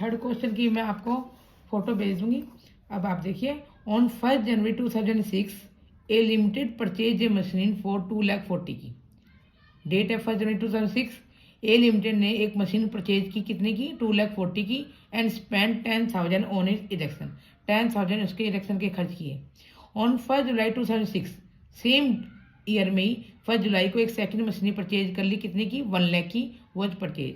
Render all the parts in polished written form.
Third question की मैं आपको फोटो भेज दूंगी। अब आप देखिए, on 1 January 2006 A limited purchase a machine for 2,40,000 की। डेट है 1 जनवरी 2006। ए लिमिटेड ने एक मशीन परचेज की, कितने की? 2,40,000 की। And spend 10,000 on it erection, 10,000 उसके इरेक्शन के खर्च किए। ऑन 1 जुलाई 2006 सेम ईयर में ही 1 जुलाई को एक सेकंड मशीन परचेज कर ली, कितने की? 1,00,000 की वॉज परचेज।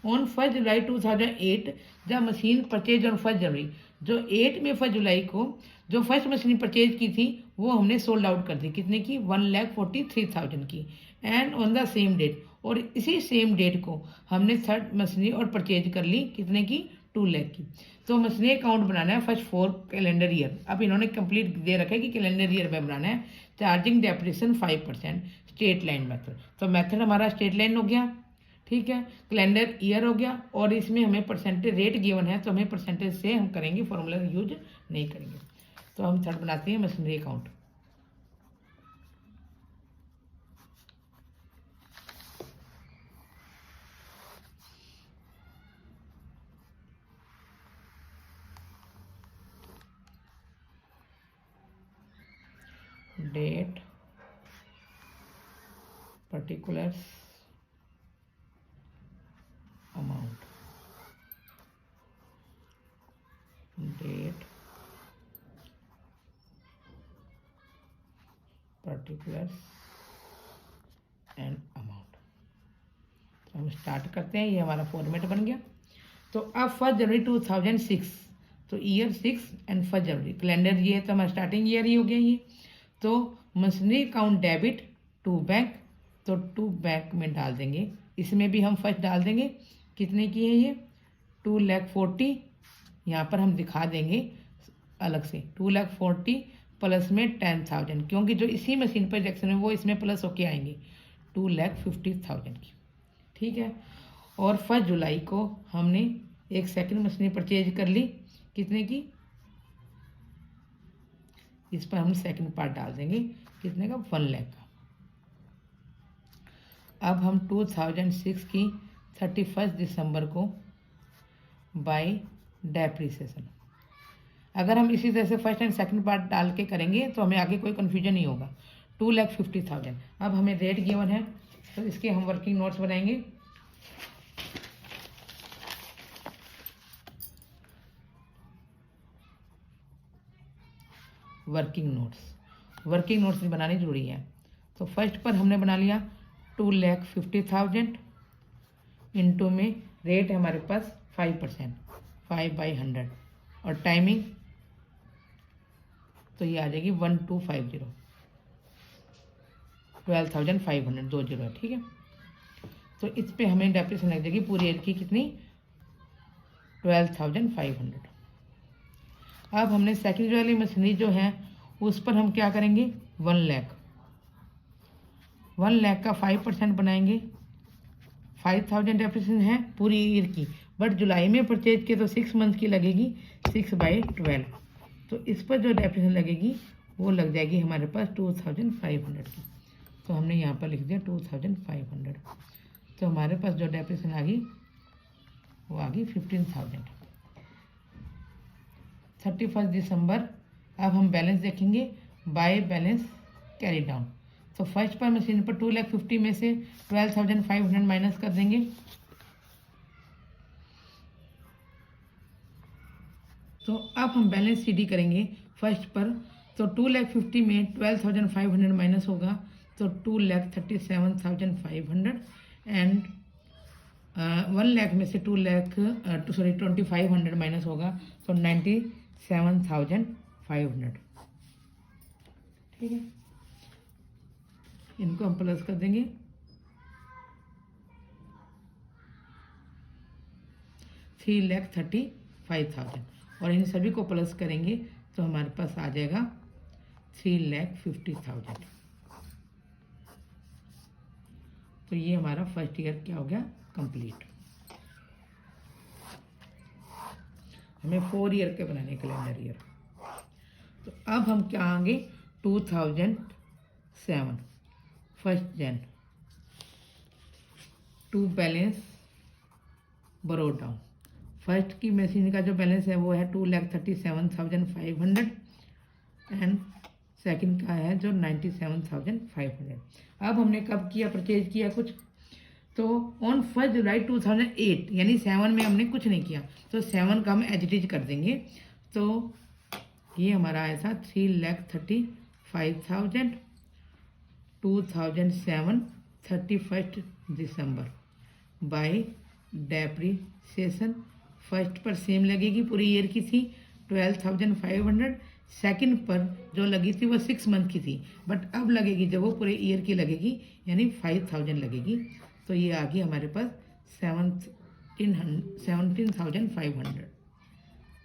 ऑन 1 जुलाई 2008 जब मशीन परचेज ऑन 1 जनवरी, जो 8 में 1 जुलाई को जो फर्स्ट मशीन परचेज की थी वो हमने सोल्ड आउट कर दी, कितने की? 1,43,000 की। And on the same date, और इसी सेम डेट को हमने थर्ड मशीनरी और परचेज कर ली, कितने की? 2,00,000 की। तो मशीनरी अकाउंट बनाना है फर्स्ट 4 कैलेंडर ईयर। अब इन्होंने कंप्लीट दे रखा है कि कैलेंडर ईयर में बनाना है। Charging depreciation 5%, straight line method. तो मेथड हमारा स्ट्रेट लाइन हो गया, ठीक है। कैलेंडर ईयर हो गया, और इसमें हमें परसेंटेज रेट गिवन है तो हमें परसेंटेज से हम करेंगे, फॉर्मूला यूज नहीं करेंगे। तो हम थर्ड बनाते हैं machinery account. Date, particulars, amount, date, particulars and amount. तो हम स्टार्ट करते हैं, ये हमारा फॉर्मेट बन गया। तो अब 1 जनवरी 2006, तो ईयर 6 एंड 1 जनवरी कैलेंडर ये है, तो हमारा स्टार्टिंग ईयर ही हो गया ये। तो machinery account debit to bank, तो टू बैंक में डाल देंगे। इसमें भी हम फर्स्ट डाल देंगे, कितने की है ये? 2,40,000। यहाँ पर हम दिखा देंगे अलग से, 2,40,000 प्लस में 10,000, क्योंकि जो इसी मशीन पर रिएक्शन है वो इसमें प्लस होके आएंगे, 2,50,000 की, ठीक है। और 1 जुलाई को हमने एक सेकंड मशीन परचेज कर ली, कितने की? इस पर हम सेकंड पार्ट डाल देंगे, कितने का? 1,00,000 का। अब हम 2006 की 31 दिसंबर को बाय डेप्रिसिएशन, अगर हम इसी तरह से फर्स्ट एंड सेकंड पार्ट डाल के करेंगे तो हमें आगे कोई कन्फ्यूजन नहीं होगा। 2,50,000। अब हमें रेट गिवन है तो इसके हम वर्किंग नोट्स बनाएंगे। वर्किंग नोट्स बनानी जरूरी है। तो फर्स्ट पर हमने बना लिया 2,50,000, इंटू में रेट है हमारे पास 5%, 5/100, और टाइमिंग तो ये आ जाएगी 1250, 12,500, 20 है, ठीक है। तो इस पे हमें डेप्रिसिएशन लग जाएगी पूरी ईयर की, कितनी? 12,500। अब हमने सेकंड वाली मशीनरी जो है उस पर हम क्या करेंगे? 1,00,000 का 5% बनाएंगे। 5,000 डेप्रिसिएशन है पूरी ईयर की, बट जुलाई में परचेज किए तो 6 मंथ की लगेगी, 6/12। तो इस पर जो डेप्रिसिएशन लगेगी वो लग जाएगी हमारे पास 2,500 की। तो हमने यहाँ पर लिख दिया 2,500। तो हमारे पास जो डेप्रिसिएशन आ गई वो आ गई 15,000। 31 दिसंबर। अब हम बैलेंस देखेंगे, बाय बैलेंस कैरी डाउन। तो फर्स्ट पर मशीन पर 2,50,000 में से 12,500 माइनस कर देंगे। तो अब हम बैलेंस सीडी करेंगे फर्स्ट पर। तो 2,50,000 में 12,500 माइनस होगा तो 2,37,500, एंड 1,00,000 में से 2,500 माइनस होगा तो 97,500, ठीक है। इनको हम प्लस कर देंगे, 3,35,000, और इन सभी को प्लस करेंगे तो हमारे पास आ जाएगा 3,50,000। तो ये हमारा फर्स्ट ईयर क्या हो गया? कंप्लीट। हमें 4 ईयर के बनाने कैलेंडर ईयर। तो अब हम क्या आएंगे? 2007 1 जन to balance brought down first की मशीन का जो बैलेंस है वो है 2,37,500 एंड सेकंड का है जो 97,500। अब हमने कब किया परचेज किया कुछ, तो ऑन 1 जुलाई 2008 यानी 7 में हमने कुछ नहीं किया, तो 7 का हम एडिट कर देंगे। तो ये हमारा आया था 3,35,000 2007 31 दिसंबर बाय डेप्रीसिएशन। फर्स्ट पर सेम लगेगी, पूरी ईयर की थी 12,500। सेकंड पर जो लगी थी वो 6 मंथ की थी, बट अब लगेगी जब वो पूरे ईयर की लगेगी यानी 5,000 लगेगी। तो ये आ गई हमारे पास 17,500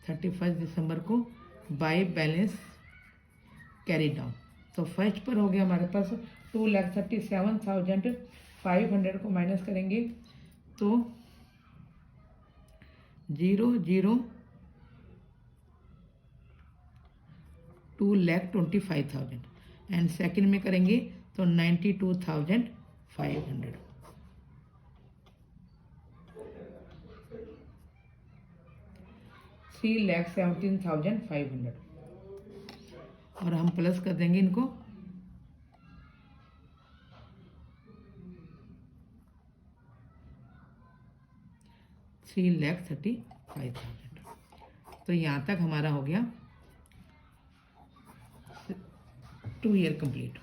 31 दिसंबर को बाय बैलेंस कैरी डाउन। तो फर्स्ट पर हो गया हमारे पास 2,37,500 को माइनस करेंगे तो 2,25,000 एंड सेकंड में करेंगे तो 92,500। $3,17,500 और हम प्लस कर देंगे इनको 3,35,000। तो यहाँ तक हमारा हो गया 2 ईयर कंप्लीट।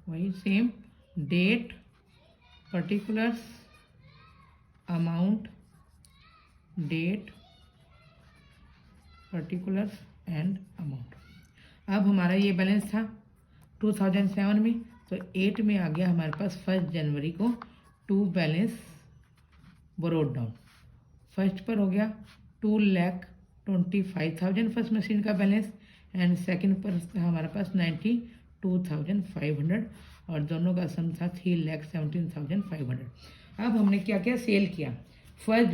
वही same date, particulars, amount, date, particulars and amount. अब हमारा ये बैलेंस था 2007 में, तो 8 में आ गया हमारे पास 1 जनवरी को to balance brought down. First पर हो गया 2,25,000 फर्स्ट मशीन का बैलेंस एंड सेकंड पर था हमारे पास 92,500 और दोनों का सम था 3,17,500। अब हमने क्या क्या सेल किया। 1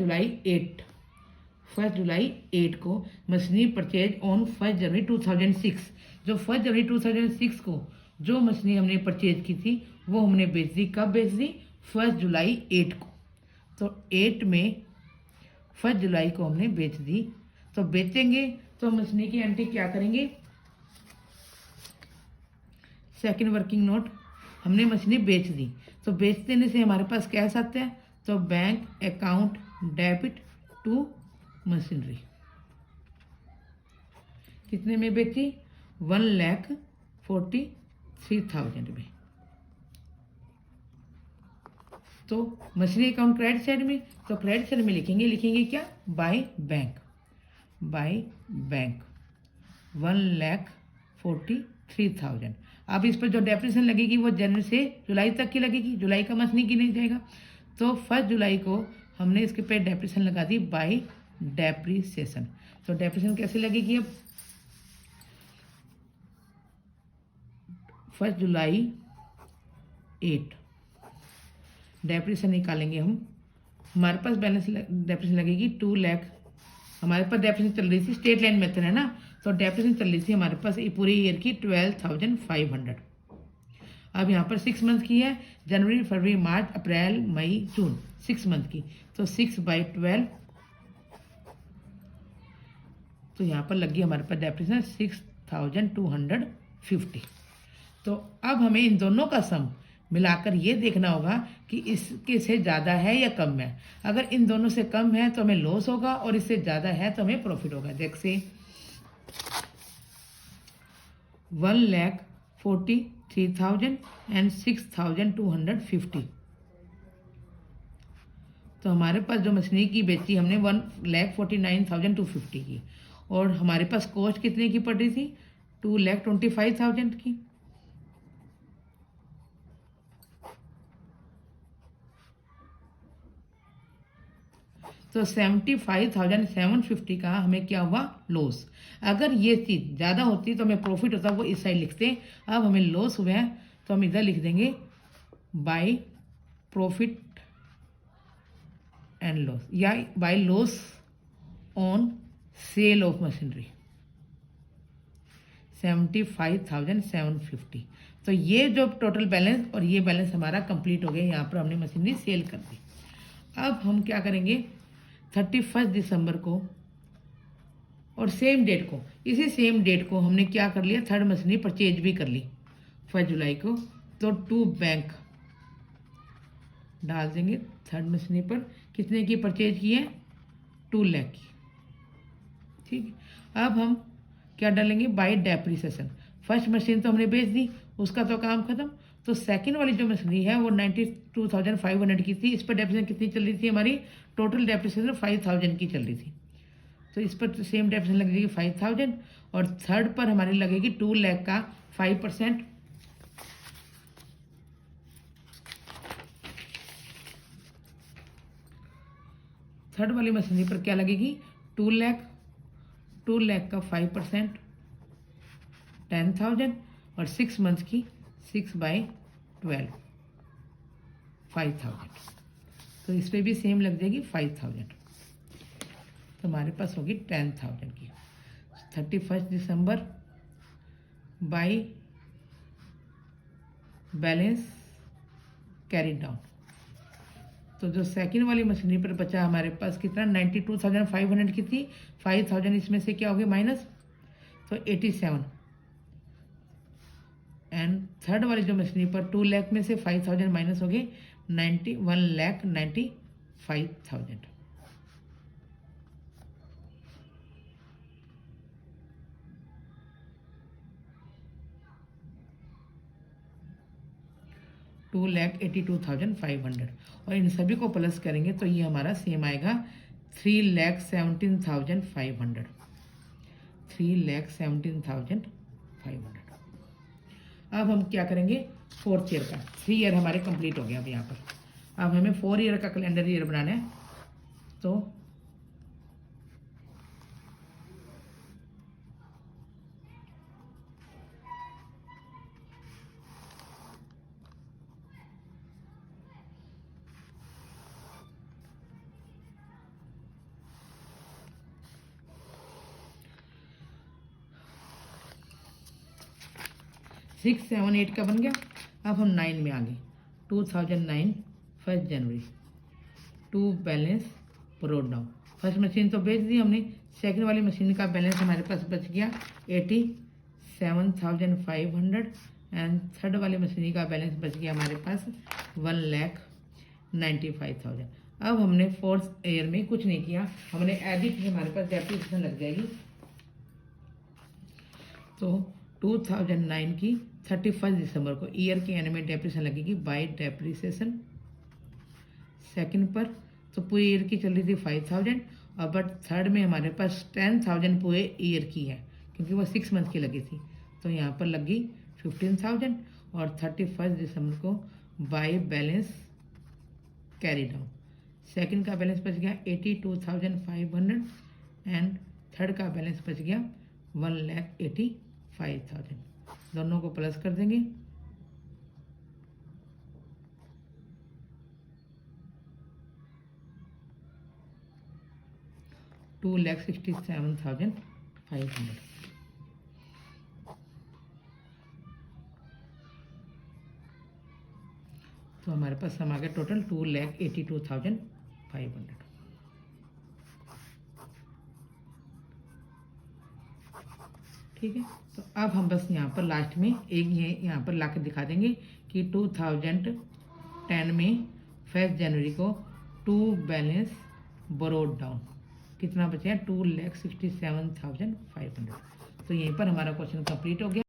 जुलाई 8 को मशीनी परचेज ऑन 1 जनवरी 2006। जो 1 जनवरी 2006 को जो मशीनी हमने परचेज की थी वो हमने बेच दी। कब बेच दी? 1 जुलाई 8 को। तो 8 में 1 जुलाई को हमने बेच दी। तो बेचेंगे तो मशीनी की एंट्री क्या करेंगे? सेकंड वर्किंग नोट, हमने मशीनी बेच दी, तो बेच देने से हमारे पास कैश आते हैं, तो bank account debit to machinery. कितने में बेची? 1,43,000 में। तो मशीनरी अकाउंट क्रेडिट साइड में, तो क्रेडिट साइड में लिखेंगे क्या? By bank 1,43,000। अब इस पर जो डेप्रिसिएशन लगेगी वो जनवरी से जुलाई तक की लगेगी, जुलाई का मंथ नहीं गिना जाएगा। तो 1 जुलाई को हमने इसके पे डेप्रिसिएशन लगा दी बाय डेप्रिसिएशन। तो डेप्रिसिएशन कैसे लगेगी? अब 1 जुलाई 8 डेप्रिसिएशन निकालेंगे हम। हमारे पास बैलेंस डेप्रिसिएशन लगेगी 2 लाख। हमारे पास डेप्रिसिएशन चल रही थी, स्टेट लाइन मेथड है ना, तो डेप्रिसिएशन चल रही थी हमारे पास ये पूरी ईयर की 12,500। अब यहाँ पर 6 मंथ की है, जनवरी, फरवरी, मार्च, अप्रैल, मई, जून, 6 मंथ की। तो 6/12, तो यहाँ पर लगी हमारे पास डेप्रिसिएशन 6,250। तो अब हमें इन दोनों का सम मिलाकर ये देखना होगा कि इसके से ज़्यादा है या कम है। अगर इन दोनों से कम है तो हमें लॉस होगा और इससे ज़्यादा है तो हमें प्रॉफिट होगा। जैसे 1,43,000 एंड 6,250। तो हमारे पास जो मशीनरी की बेची हमने 1,49,250 की, और हमारे पास कॉस्ट कितने की पड़ रही थी? 2,25,000 की। तो 75,750 का हमें क्या हुआ? लॉस। अगर ये चीज़ ज़्यादा होती तो हमें प्रॉफिट होता, वो इस साइड लिखते। अब हमें लॉस हुआ है तो हम इधर लिख देंगे बाय प्रॉफिट एंड लॉस या by loss on sale of machinery 75,750। तो ये जो टोटल बैलेंस और ये बैलेंस हमारा कंप्लीट हो गया। यहाँ पर हमने मशीनरी सेल कर दी। अब हम क्या करेंगे 31 दिसंबर को और सेम डेट को, इसी सेम डेट को हमने क्या कर लिया, थर्ड मशीनरी परचेज भी कर ली 1 जुलाई को। तो टू बैंक डाल देंगे। थर्ड मशीनरी पर कितने की परचेज की है, 2 लाख की। ठीक है, अब हम क्या डालेंगे, बाय डेप्रिसिएशन। फर्स्ट मशीन तो हमने बेच दी, उसका तो काम खत्म। तो सेकंड वाली जो मशीनरी है वो 92,500 की थी। इस पर डेप्रिसिएशन कितनी चल रही थी हमारी, टोटल डेप्रिसिएशन 5,000 की चल रही थी। तो इस पर सेम डेप्रिसिएशन लगेगी 5,000 और थर्ड पर हमारी लगेगी 2 लाख का 5%। थर्ड वाली मशीनरी पर क्या लगेगी, 2 लाख का 5% 10,000 और 6 मंथ की 6/12 5,000। तो इस पर भी सेम लग जाएगी 5,000। तो हमारे पास होगी 10,000 की 31 दिसंबर बाय बैलेंस कैरी डाउन। तो जो सेकंड वाली मशीनरी पर बचा हमारे पास कितना, 92,500 की थी, 5,000 इसमें से क्या हो गया माइनस, तो 87। एंड थर्ड वाली जो मशीनरी पर 2 लाख में से 5,000 माइनस हो गए 1,95,000। $2,82,500 और इन सभी को प्लस करेंगे तो ये हमारा सेम आएगा 3,17,500। 3,17,500। अब हम क्या करेंगे, 4th ईयर का, 3 ईयर हमारे कंप्लीट हो गया अब यहाँ पर। अब हमें 4 ईयर का कैलेंडर ईयर बनाना है। तो 6, 7, 8 का बन गया। अब हम 9 में आ गए। 2009 1 जनवरी, to balance brought down. First machine तो बेच दी हमने, सेकंड वाली मशीन का बैलेंस हमारे पास बच गया 87,500 एंड थर्ड वाली मशीन का बैलेंस बच गया हमारे पास 1,95,000। अब हमने 4th ईयर में कुछ नहीं किया, हमने एडिट हमारे पास डेप्रिसिएशन लग जाएगी। तो 2009 की 31 दिसंबर को ईयर के एंड में डेप्रिसिएशन लगेगी बाय डेप्रिसिएशन। सेकंड पर तो पूरे ईयर की चल रही थी 5,000 और बट थर्ड में हमारे पास 10,000 पूरे ईयर की है क्योंकि वो 6 मंथ की लगी थी। तो यहाँ पर लगी 15,000 और 31 दिसंबर को by balance carry down. Second का बैलेंस बच गया 82,500 एंड थर्ड का बैलेंस बच गया 1,85,000। दोनों को प्लस कर देंगे। $2,67,500। तो हमारे पास सम आ गया टोटल 2,82,500। ठीक है, तो अब हम बस यहाँ पर लास्ट में एक यहाँ पर ला के दिखा देंगे कि 2010 में 1 जनवरी को टू बैलेंस बोरोड डाउन कितना बचा है 2,67,500। तो यहीं पर हमारा क्वेश्चन कंप्लीट हो गया।